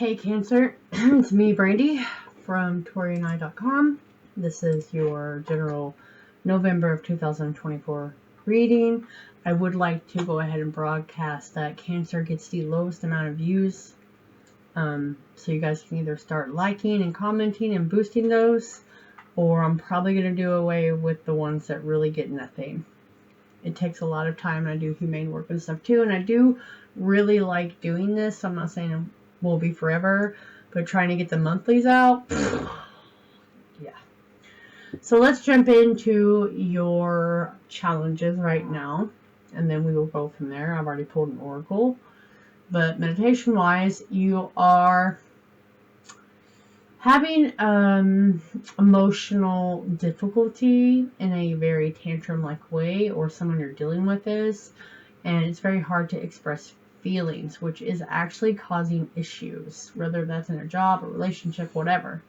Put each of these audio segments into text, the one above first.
Hey Cancer, it's me Brandy from Taurean.com. This is your general November of 2024 reading. I would like to go ahead and broadcast that Cancer gets the lowest amount of views. So you guys can either start liking and commenting and boosting those, or I'm probably going to do away with the ones that really get nothing. It takes a lot of time, and I do humane work and stuff too, and I do really like doing this. So I'm not saying it will be forever, but trying to get the monthlies out, yeah. So let's jump into your challenges right now, and then we will go from there. I've already pulled an oracle, but meditation wise, you are having emotional difficulty in a very tantrum-like way, or someone you're dealing with is, and it's very hard to express feelings, which is actually causing issues, whether that's in a job, a relationship, whatever.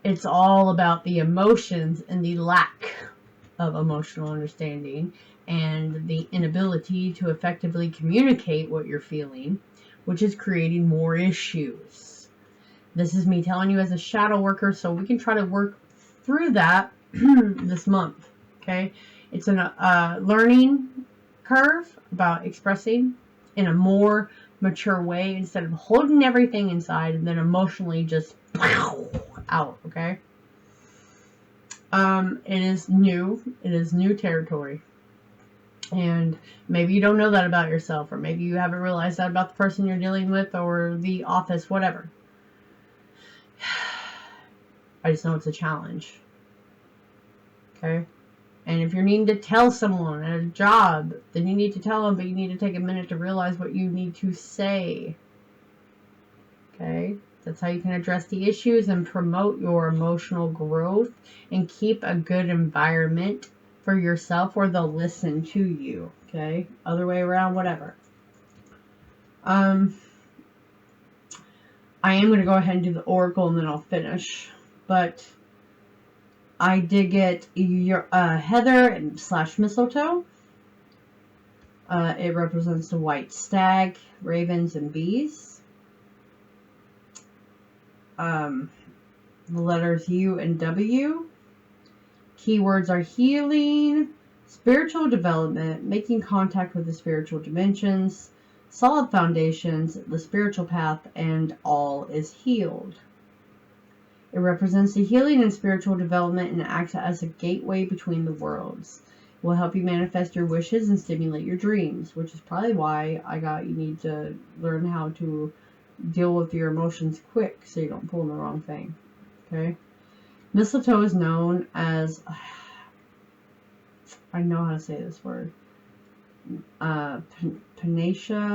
It's all about the emotions and the lack of emotional understanding and the inability to effectively communicate what you're feeling, which is creating more issues. This is me telling you as a shadow worker, so we can try to work through that this month, okay? It's a learning curve about expressing in a more mature way instead of holding everything inside and then emotionally just out, okay? It is new. It is new territory. And maybe you don't know that about yourself, or maybe you haven't realized that about the person you're dealing with or the office, whatever. I just know it's a challenge. Okay? And if you're needing to tell someone at a job, then you need to tell them, but you need to take a minute to realize what you need to say. Okay? That's how you can address the issues and promote your emotional growth and keep a good environment for yourself where they'll listen to you. Okay? Other way around, whatever. I am going to go ahead and do the oracle and then I'll finish. But I did get your heather / mistletoe. It represents the white stag, ravens, and bees. The letters U and W. Keywords are healing, spiritual development, making contact with the spiritual dimensions, solid foundations, the spiritual path, and all is healed. It represents the healing and spiritual development and acts as a gateway between the worlds. It will help you manifest your wishes and stimulate your dreams, which is probably why I got you need to learn how to deal with your emotions quick so you don't pull in the wrong thing. Okay? Mistletoe is known as, I know how to say this word, Panacea,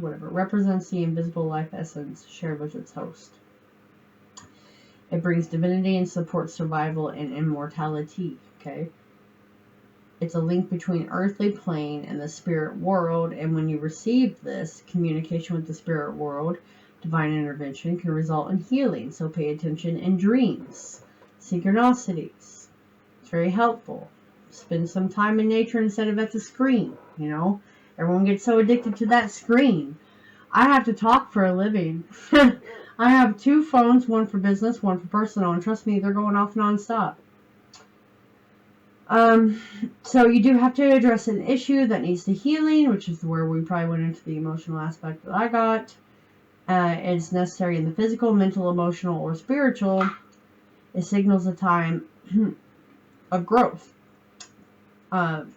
whatever, represents the invisible life essence shared with its host. It brings divinity and supports survival and immortality, okay? It's a link between earthly plane and the spirit world, and when you receive this, communication with the spirit world, divine intervention can result in healing, so pay attention in dreams, synchronicities. It's very helpful. Spend some time in nature instead of at the screen, you know? Everyone gets so addicted to that screen. I have to talk for a living. I have 2 phones, one for business, one for personal, and trust me, they're going off nonstop. So you do have to address an issue that needs the healing, which is where we probably went into the emotional aspect that I got. It's necessary in the physical, mental, emotional, or spiritual. It signals a time of growth. You're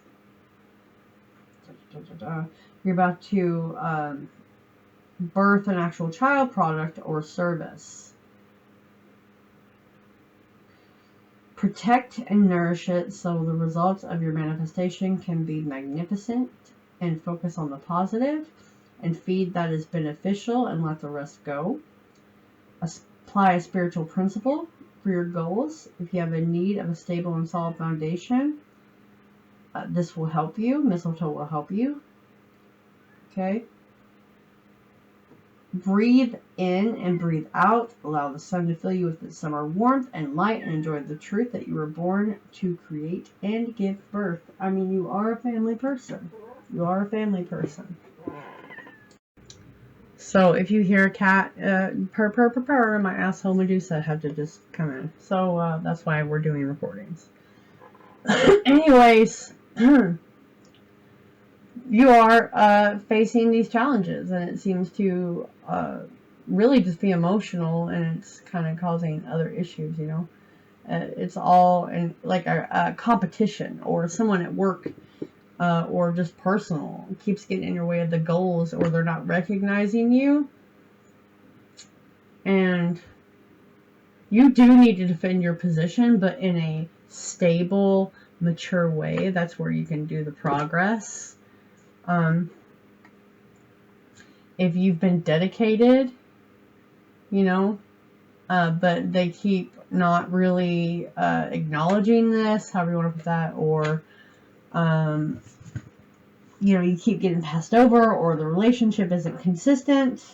about to birth an actual child, product, or service. Protect and nourish it so the results of your manifestation can be magnificent, and focus on the positive and feed that is beneficial and let the rest go. Apply a spiritual principle for your goals. If you have a need of a stable and solid foundation, this will help you. Mistletoe will help you. Okay? Breathe in and breathe out. Allow the sun to fill you with its summer warmth and light, and enjoy the truth that you were born to create and give birth. I mean, you are a family person. You are a family person. So if you hear a cat purr, my asshole Medusa had to just come in. So that's why we're doing recordings. Anyways, you are facing these challenges, and it seems to really just be emotional, and it's kind of causing other issues, you know. It's all in like a competition, or someone at work, or just personal, keeps getting in your way of the goals, or they're not recognizing you. And you do need to defend your position, but in a stable, mature way. That's where you can do the progress. If you've been dedicated, you know, but they keep not really acknowledging this, however you want to put that, or you know, you keep getting passed over, or the relationship isn't consistent,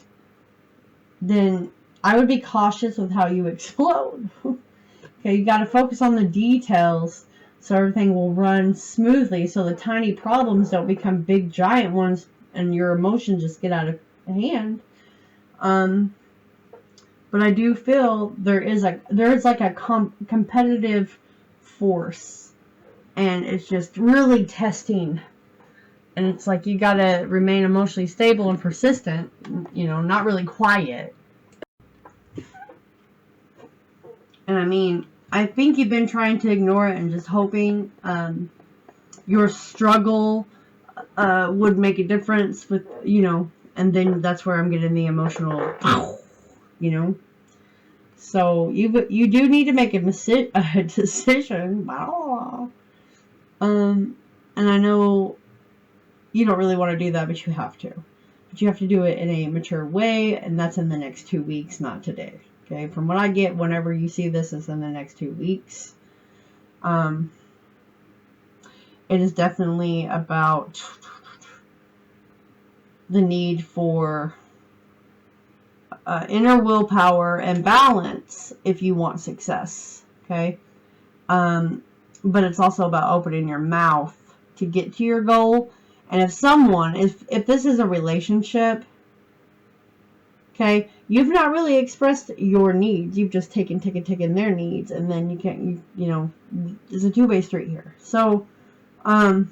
then I would be cautious with how you explode. Okay, you got to focus on the details so everything will run smoothly, so the tiny problems don't become big giant ones and your emotions just get out of hand. But I do feel there is like a competitive force, and it's just really testing. And it's like you got to remain emotionally stable and persistent, you know, not really quiet. And I mean, I think you've been trying to ignore it and just hoping your struggle would make a difference with, you know, and then that's where I'm getting the emotional, you know. So you do need to make a decision. And I know you don't really want to do that, but you have to. But you have to do it in a mature way, and that's in the next 2 weeks, not today. Okay, from what I get, whenever you see this, is in the next 2 weeks. It is definitely about the need for inner willpower and balance if you want success. Okay, but it's also about opening your mouth to get to your goal. And if this is a relationship, okay, you've not really expressed your needs. You've just taken their needs, and then you know, it's a two-way street here. So, I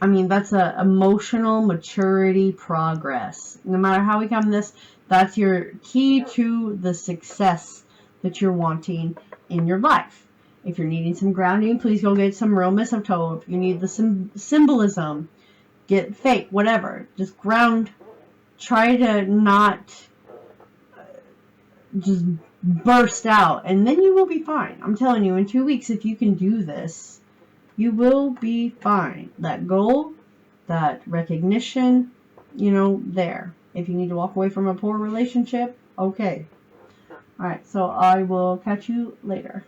mean, that's a emotional maturity progress. No matter how we come this, that's your key to the success that you're wanting in your life. If you're needing some grounding, please go get some real mistletoe. If you need the symbolism, get fake, whatever. Just ground. Try to not just burst out, and then you will be fine. I'm telling you, in 2 weeks, if you can do this, you will be fine. That goal, that recognition, you know, there. If you need to walk away from a poor relationship, okay. Alright, so I will catch you later.